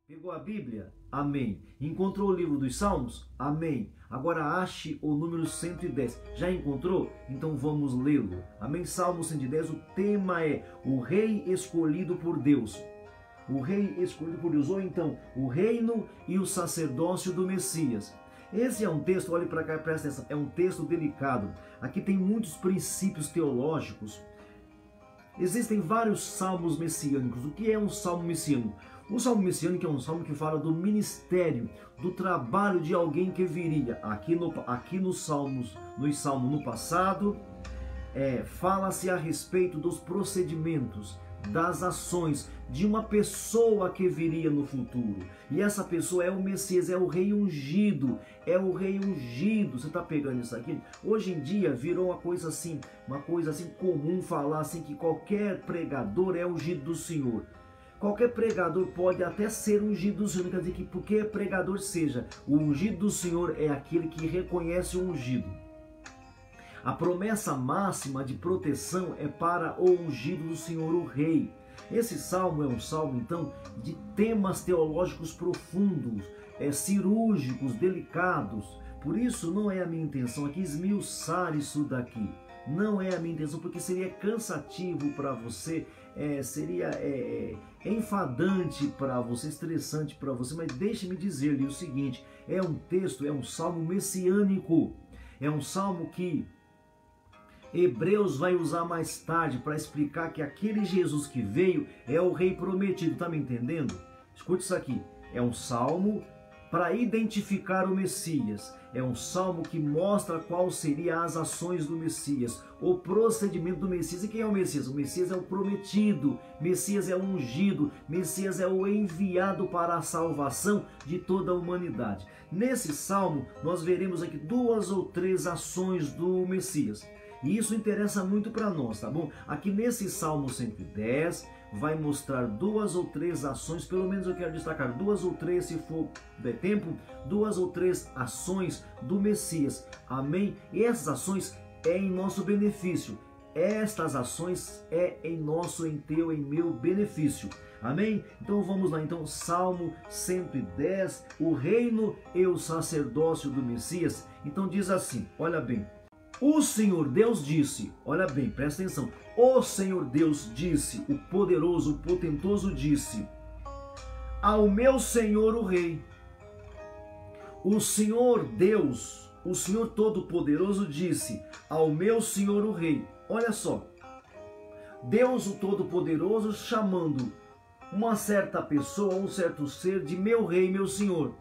Pegou a Bíblia? Amém. Encontrou o livro dos Salmos? Amém. Agora ache o número 110. Já encontrou? Então vamos lê-lo. Amém. Salmo 110, o tema é o Rei escolhido por Deus. O Rei escolhido por Deus, ou então o reino e o sacerdócio do Messias. Esse é um texto, olhe para cá, presta atenção, é um texto delicado. Aqui tem muitos princípios teológicos. Existem vários salmos messiânicos. O que é um salmo messiânico? O salmo messiânico é um salmo que fala do ministério, do trabalho de alguém que viria. Aqui nos salmos no passado, fala-se a respeito dos procedimentos, das ações de uma pessoa que viria no futuro. E essa pessoa é o Messias, é o Rei ungido, é o Rei ungido. Você está pegando isso aqui? Hoje em dia virou uma coisa assim comum falar assim que qualquer pregador é ungido do Senhor. Qualquer pregador pode até ser ungido do Senhor, não quer dizer que porque pregador seja. O ungido do Senhor é aquele que reconhece o ungido. A promessa máxima de proteção é para o ungido do Senhor, o Rei. Esse salmo é um salmo, então, de temas teológicos profundos, cirúrgicos, delicados. Por isso, não é a minha intenção aqui esmiuçar isso daqui. Não é a minha intenção, porque seria cansativo para você, seria enfadante para você, estressante para você. Mas deixe-me dizer-lhe o seguinte, é um texto, é um salmo messiânico. É um salmo que Hebreus vai usar mais tarde para explicar que aquele Jesus que veio é o Rei prometido. Tá me entendendo? Escute isso aqui. É um salmo para identificar o Messias. É um salmo que mostra qual seriam as ações do Messias, o procedimento do Messias. E quem é o Messias? O Messias é o prometido, Messias é o ungido, Messias é o enviado para a salvação de toda a humanidade. Nesse salmo, nós veremos aqui 2 ou 3 ações do Messias. E isso interessa muito para nós, tá bom? Aqui nesse Salmo 110 vai mostrar 2 ou 3 ações, pelo menos eu quero destacar 2 ou 3, se for der tempo, 2 ou 3 ações do Messias. Amém? E essas ações é em nosso benefício. Estas ações é em nosso, em teu, em meu benefício. Amém? Então vamos lá, então Salmo 110, o reino e o sacerdócio do Messias. Então diz assim, olha bem. O Senhor Deus disse, olha bem, presta atenção. O Senhor Deus disse, o poderoso, o potentoso disse, ao meu Senhor o Rei. O Senhor Deus, o Senhor Todo-Poderoso disse, ao meu Senhor o Rei. Olha só, Deus o Todo-Poderoso chamando uma certa pessoa, um certo ser de meu Rei, meu Senhor.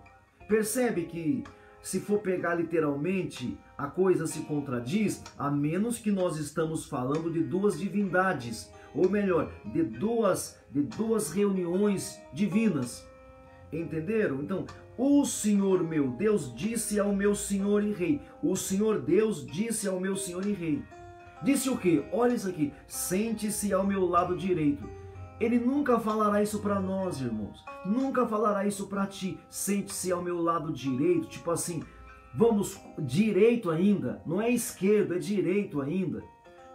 Percebe que se for pegar literalmente, a coisa se contradiz, a menos que nós estamos falando de 2 divindades, ou melhor, de duas reuniões divinas. Entenderam? Então, o Senhor meu Deus disse ao meu Senhor e Rei. O Senhor Deus disse ao meu Senhor e Rei. Disse o quê? Olha isso aqui. Sente-se ao meu lado direito. Ele nunca falará isso para nós, irmãos. Nunca falará isso para ti. Sente-se ao meu lado direito. Tipo assim, vamos direito ainda. Não é esquerdo, é direito ainda.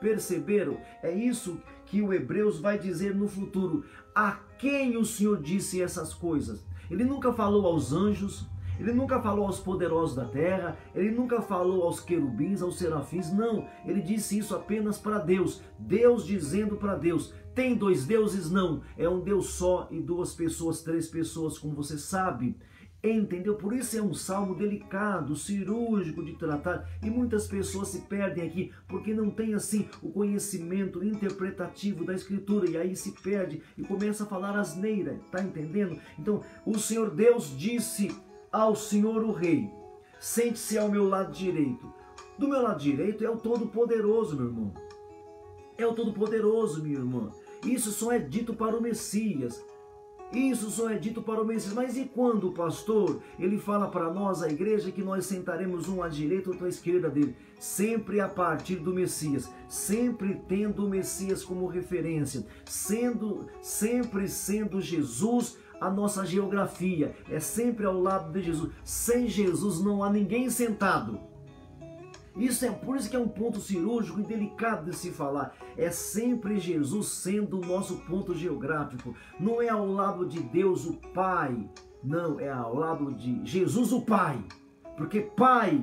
Perceberam? É isso que o Hebreus vai dizer no futuro. A quem o Senhor disse essas coisas? Ele nunca falou aos anjos. Ele nunca falou aos poderosos da terra, ele nunca falou aos querubins, aos serafins, não. Ele disse isso apenas para Deus. Deus dizendo para Deus. Tem 2 deuses? Não. É um Deus só e 2 pessoas, 3 pessoas, como você sabe. Entendeu? Por isso é um salmo delicado, cirúrgico de tratar. E muitas pessoas se perdem aqui porque não tem assim o conhecimento interpretativo da Escritura. E aí se perde e começa a falar asneira. Tá entendendo? Então, o Senhor Deus disse ao Senhor o Rei, sente-se ao meu lado direito. Do meu lado direito é o Todo-Poderoso, meu irmão. É o Todo-Poderoso, minha irmã. Isso só é dito para o Messias. Isso só é dito para o Messias. Mas e quando o pastor, ele fala para nós, a igreja, que nós sentaremos um à direita e outro à esquerda dele? Sempre a partir do Messias. Sempre tendo o Messias como referência. Sempre sendo Jesus a nossa geografia. É sempre ao lado de Jesus. Sem Jesus não há ninguém sentado. Por isso que é um ponto cirúrgico e delicado de se falar. É sempre Jesus sendo o nosso ponto geográfico. Não é ao lado de Deus o Pai. Não, é ao lado de Jesus o Pai. Porque Pai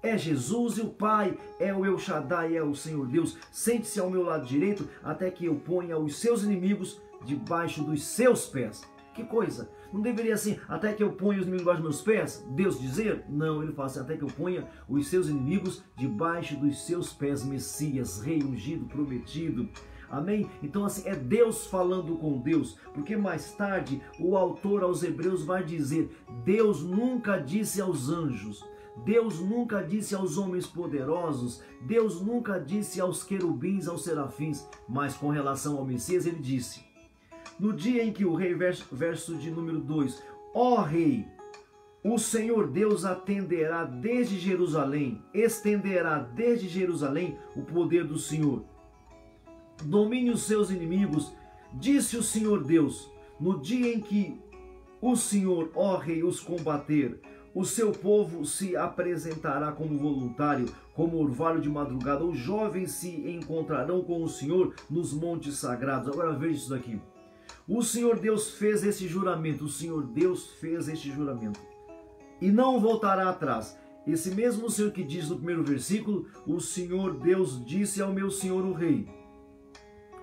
é Jesus e o Pai é o El Shaddai, é o Senhor Deus. Sente-se ao meu lado direito até que eu ponha os seus inimigos debaixo dos seus pés. Que coisa! Não deveria assim, até que eu ponha os inimigos debaixo dos meus pés? Deus dizer? Não, ele fala assim, até que eu ponha os seus inimigos debaixo dos seus pés, Messias, Rei ungido, prometido. Amém? Então assim, é Deus falando com Deus, porque mais tarde o autor aos Hebreus vai dizer, Deus nunca disse aos anjos, Deus nunca disse aos homens poderosos, Deus nunca disse aos querubins, aos serafins, mas com relação ao Messias ele disse, no dia em que o rei, verso de número 2, ó rei, o Senhor Deus atenderá desde Jerusalém, estenderá desde Jerusalém o poder do Senhor. Domine os seus inimigos, disse o Senhor Deus, no dia em que o Senhor, ó rei, os combater, o seu povo se apresentará como voluntário, como orvalho de madrugada, os jovens se encontrarão com o Senhor nos montes sagrados. Agora veja isso daqui. O Senhor Deus fez esse juramento, o Senhor Deus fez este juramento e não voltará atrás. Esse mesmo Senhor que diz no primeiro versículo, o Senhor Deus disse ao meu Senhor o Rei.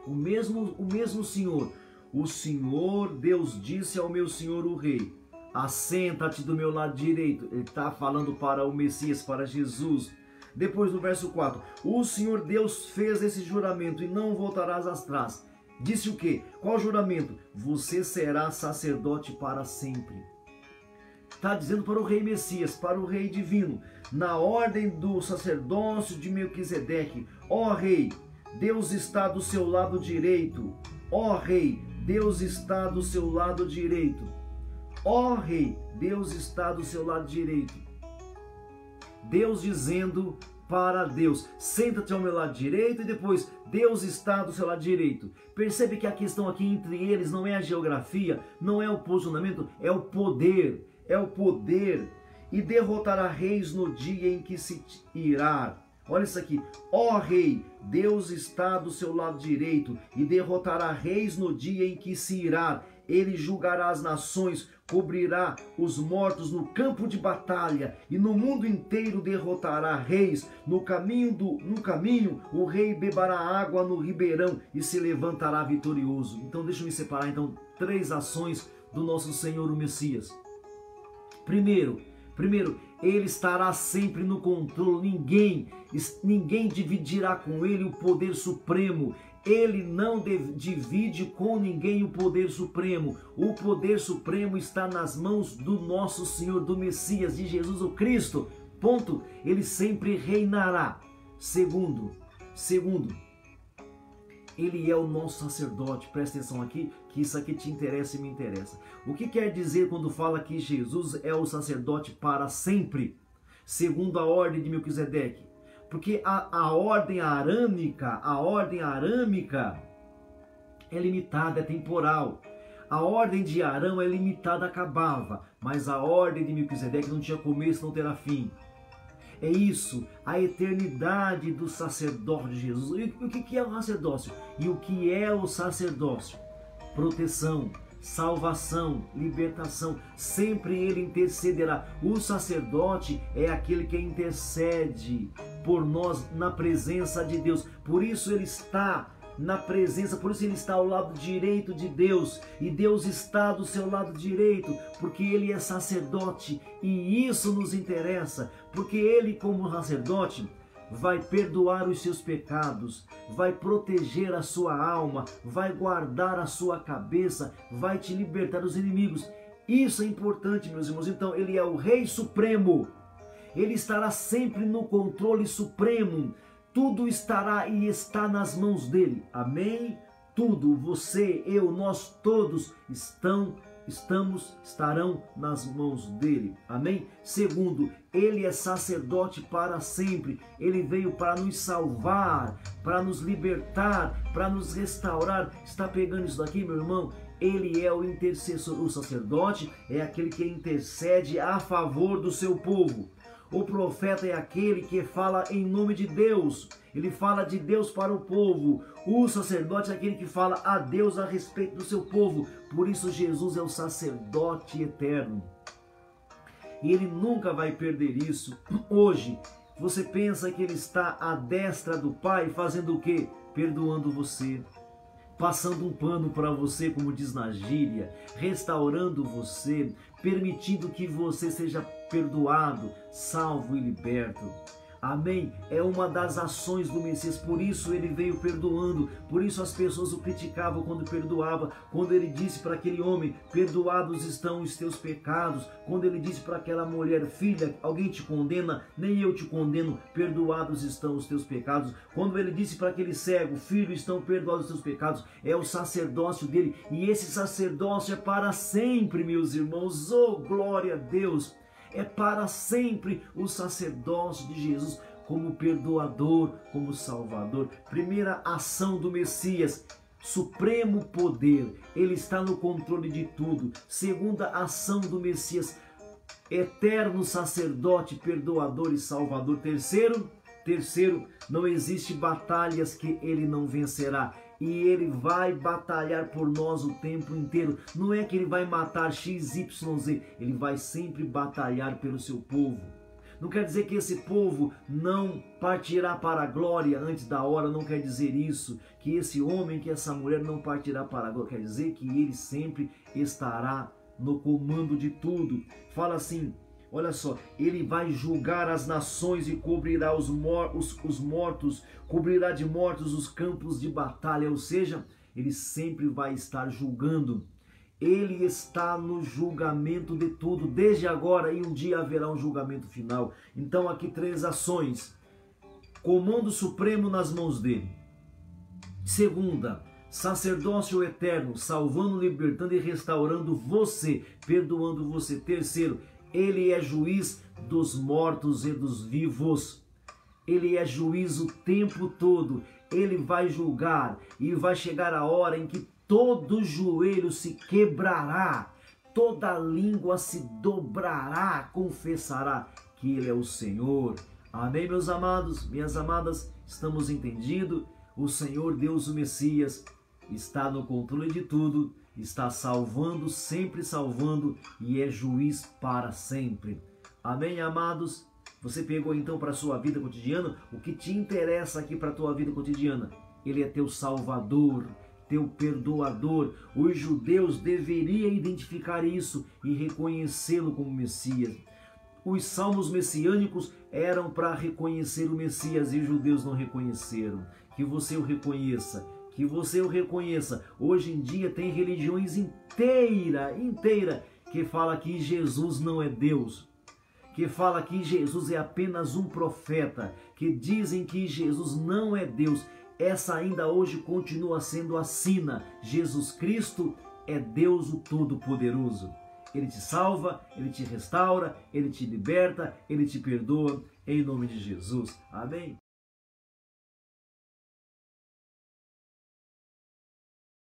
O mesmo Senhor, o Senhor Deus disse ao meu Senhor o Rei, assenta-te do meu lado direito. Ele está falando para o Messias, para Jesus. Depois no verso 4, o Senhor Deus fez esse juramento e não voltarás atrás. Disse o quê? Qual juramento? Você será sacerdote para sempre. Está dizendo para o rei Messias, para o rei divino, na ordem do sacerdócio de Melquisedeque. Ó rei, Deus está do seu lado direito. Ó rei, Deus está do seu lado direito. Ó rei, Deus está do seu lado direito. Deus dizendo para Deus, senta-te ao meu lado direito, e depois Deus está do seu lado direito. Percebe que a questão aqui entre eles não é a geografia, não é o posicionamento, é o poder. É o poder. E derrotará reis no dia em que se irá. Olha isso aqui. Ó rei, Deus está do seu lado direito e derrotará reis no dia em que se irá. Ele julgará as nações, cobrirá os mortos no campo de batalha e no mundo inteiro derrotará reis. No caminho o rei beberá água no ribeirão e se levantará vitorioso. Então deixa eu me separar então 3 ações do nosso Senhor o Messias. Primeiro, ele estará sempre no controle, ninguém dividirá com ele o poder supremo. Ele não divide com ninguém o poder supremo. O poder supremo está nas mãos do nosso Senhor, do Messias, de Jesus o Cristo. Ponto. Ele sempre reinará. Segundo, ele é o nosso sacerdote. Presta atenção aqui, que isso aqui te interessa e me interessa. O que quer dizer quando fala que Jesus é o sacerdote para sempre? Segundo a ordem de Melquisedeque. Porque a ordem arâmica é limitada, é temporal. A ordem de Arão é limitada, acabava. Mas a ordem de Melquisedeque não tinha começo, não terá fim. É isso, a eternidade do sacerdócio de Jesus. E o que é o sacerdócio? E o que é o sacerdócio? Proteção, salvação, libertação. Sempre ele intercederá. O sacerdote é aquele que intercede por nós na presença de Deus. Por isso ele está na presença, por isso ele está ao lado direito de Deus, e Deus está do seu lado direito, porque ele é sacerdote, e isso nos interessa, porque ele, como sacerdote, vai perdoar os seus pecados, vai proteger a sua alma, vai guardar a sua cabeça, vai te libertar dos inimigos. Isso é importante, meus irmãos. Então ele é o Rei Supremo, ele estará sempre no controle supremo. Tudo estará e está nas mãos dele. Amém? Tudo, você, eu, nós todos estarão nas mãos dele. Amém? Segundo, ele é sacerdote para sempre. Ele veio para nos salvar, para nos libertar, para nos restaurar. Está pegando isso daqui, meu irmão? Ele é o intercessor. O sacerdote é aquele que intercede a favor do seu povo. O profeta é aquele que fala em nome de Deus. Ele fala de Deus para o povo. O sacerdote é aquele que fala a Deus a respeito do seu povo. Por isso Jesus é o sacerdote eterno. E ele nunca vai perder isso. Hoje, você pensa que ele está à destra do Pai fazendo o quê? Perdoando você, passando um pano para você, como diz na gíria, restaurando você, permitindo que você seja perdoado, salvo e liberto. Amém? É uma das ações do Messias, por isso ele veio perdoando, por isso as pessoas o criticavam quando perdoava, quando ele disse para aquele homem, perdoados estão os teus pecados, quando ele disse para aquela mulher, filha, alguém te condena, nem eu te condeno, perdoados estão os teus pecados, quando ele disse para aquele cego, filho, estão perdoados os teus pecados, é o sacerdócio dele, e esse sacerdócio é para sempre, meus irmãos, oh glória a Deus! É para sempre o sacerdócio de Jesus como perdoador, como salvador. Primeira ação do Messias, supremo poder. Ele está no controle de tudo. Segunda ação do Messias, eterno sacerdote, perdoador e salvador. Terceiro, não existe batalhas que ele não vencerá. E ele vai batalhar por nós o tempo inteiro. Não é que ele vai matar XYZ, ele vai sempre batalhar pelo seu povo. Não quer dizer que esse povo não partirá para a glória antes da hora, não quer dizer isso. Que esse homem, que essa mulher não partirá para a glória, quer dizer que ele sempre estará no comando de tudo. Fala assim, olha só, ele vai julgar as nações e cobrirá os mortos, cobrirá de mortos os campos de batalha, ou seja, ele sempre vai estar julgando. Ele está no julgamento de tudo, desde agora, e um dia haverá um julgamento final. Então aqui 3 ações. Comando supremo nas mãos dele. Segunda, sacerdócio eterno, salvando, libertando e restaurando você, perdoando você. Terceiro, ele é juiz dos mortos e dos vivos. Ele é juiz o tempo todo. Ele vai julgar e vai chegar a hora em que todo joelho se quebrará, toda língua se dobrará, confessará que ele é o Senhor. Amém, meus amados, minhas amadas, estamos entendidos? O Senhor Deus, o Messias, está no controle de tudo, está salvando, sempre salvando, e é juiz para sempre. Amém, amados? Você pegou então para a sua vida cotidiana o que te interessa aqui para a tua vida cotidiana. Ele é teu salvador, teu perdoador. Os judeus deveriam identificar isso e reconhecê-lo como Messias. Os salmos messiânicos eram para reconhecer o Messias e os judeus não reconheceram. Que você o reconheça. Que você o reconheça. Hoje em dia tem religiões inteira que fala que Jesus não é Deus, que fala que Jesus é apenas um profeta, que dizem que Jesus não é Deus. Essa ainda hoje continua sendo a sina. Jesus Cristo é Deus o Todo-Poderoso. Ele te salva, Ele te restaura, Ele te liberta, Ele te perdoa, em nome de Jesus. Amém?